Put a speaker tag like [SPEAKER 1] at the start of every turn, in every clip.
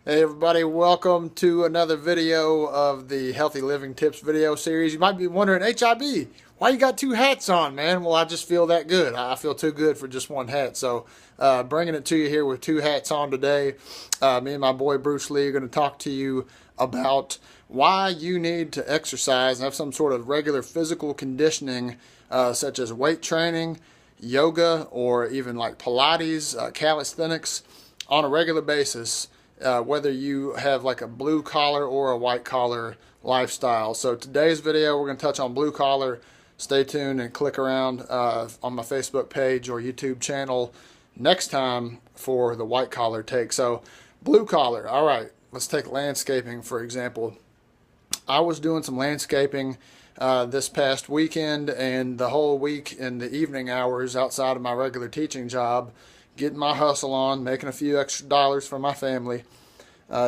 [SPEAKER 1] Hey everybody, welcome to another video of the Healthy Living Tips video series. You might be wondering, HIB, why you got two hats on, man? Well, I just feel that good. I feel too good for just one hat. So bringing it to you here with two hats on today. Me and my boy Bruce Lee are going to talk to you about why you need to exercise and have some sort of regular physical conditioning, such as weight training, yoga, or even like Pilates, calisthenics on a regular basis. Whether you have like a blue collar or a white collar lifestyle. So today's video, we're going to touch on blue collar. Stay tuned and click around on my Facebook page or YouTube channel next time for the white collar take. So blue collar, all right, let's take landscaping for example. I was doing some landscaping this past weekend and the whole week in the evening hours outside of my regular teaching job, getting my hustle on, making a few extra dollars for my family,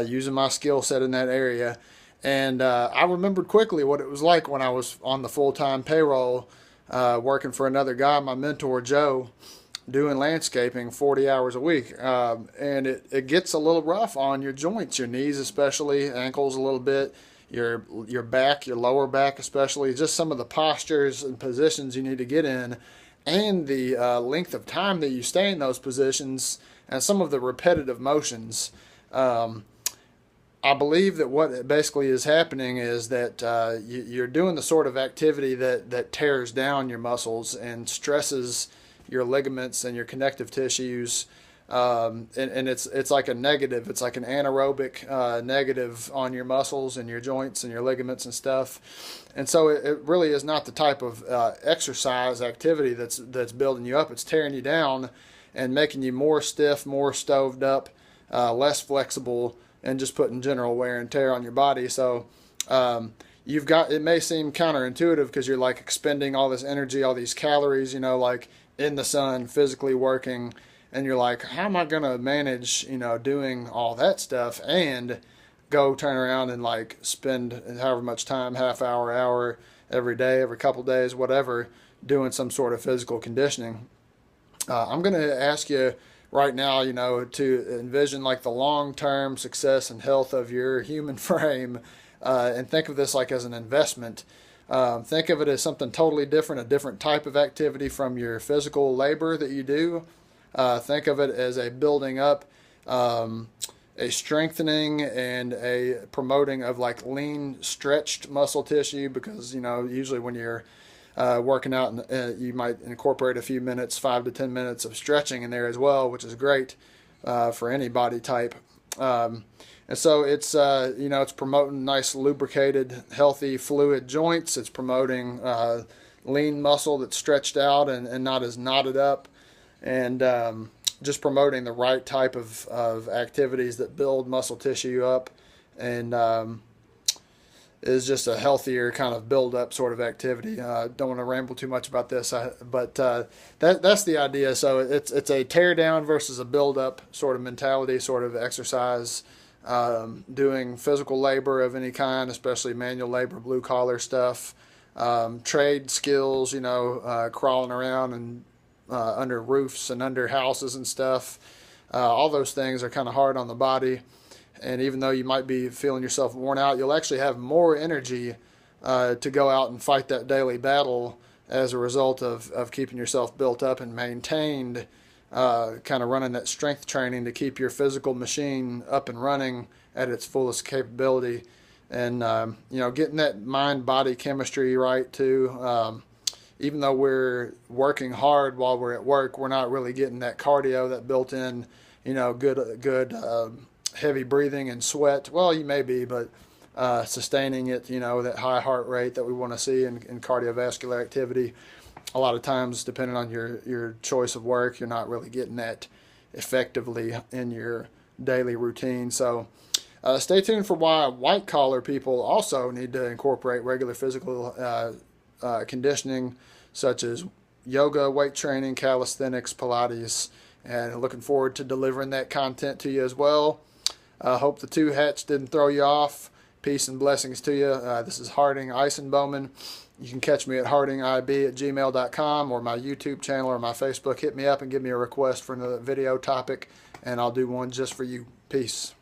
[SPEAKER 1] using my skill set in that area. And I remembered quickly what it was like when I was on the full-time payroll, working for another guy, my mentor Joe, doing landscaping 40 hours a week. And it gets a little rough on your joints, your knees especially, ankles a little bit, your back, your lower back especially, just some of the postures and positions you need to get in, and the length of time that you stay in those positions, and some of the repetitive motions. I believe that what basically is happening is that you're doing the sort of activity that tears down your muscles and stresses your ligaments and your connective tissues. And it's like a negative. It's like an anaerobic negative on your muscles and your joints and your ligaments and stuff. And so it really is not the type of exercise activity that's building you up. It's tearing you down and making you more stiff, more stoved up, less flexible, and just putting general wear and tear on your body. So you've got, it may seem counterintuitive because you're like expending all this energy, all these calories, like in the sun, physically working. And you're like, how am I going to manage, doing all that stuff and go turn around and like spend however much time, half hour every day, every couple days, whatever, doing some sort of physical conditioning. I'm going to ask you right now, to envision like the long-term success and health of your human frame, and think of this like as an investment. Think of it as something totally different, a different type of activity from your physical labor that you do. Think of it as a building up, a strengthening and a promoting of like lean, stretched muscle tissue, because usually when you're working out, you might incorporate a few minutes, 5 to 10 minutes of stretching in there as well, which is great for any body type. And so it's it's promoting nice, lubricated, healthy, fluid joints. It's promoting lean muscle that's stretched out and not as knotted up. And just promoting the right type of activities that build muscle tissue up, and is just a healthier kind of build-up sort of activity. Don't want to ramble too much about this, but that's the idea. So it's a tear down versus a build-up sort of mentality, sort of exercise, doing physical labor of any kind, especially manual labor, blue-collar stuff, trade skills, crawling around and under roofs and under houses and stuff. All those things are kind of hard on the body, and even though you might be feeling yourself worn out, you'll actually have more energy to go out and fight that daily battle as a result of keeping yourself built up and maintained, kind of running that strength training to keep your physical machine up and running at its fullest capability, and getting that mind-body chemistry right too. Even though we're working hard while we're at work, we're not really getting that cardio, that built-in, good heavy breathing and sweat. Well, you may be, but sustaining it, that high heart rate that we want to see in cardiovascular activity. A lot of times, depending on your choice of work, you're not really getting that effectively in your daily routine. So stay tuned for why white-collar people also need to incorporate regular physical conditioning, such as yoga, weight training, calisthenics, Pilates, and looking forward to delivering that content to you as well. Hope the two hats didn't throw you off. Peace and blessings to you. This is Harding Ison-Bowman. You can catch me at hardingib@gmail.com or my YouTube channel or my Facebook. Hit me up and give me a request for another video topic, and I'll do one just for you. Peace.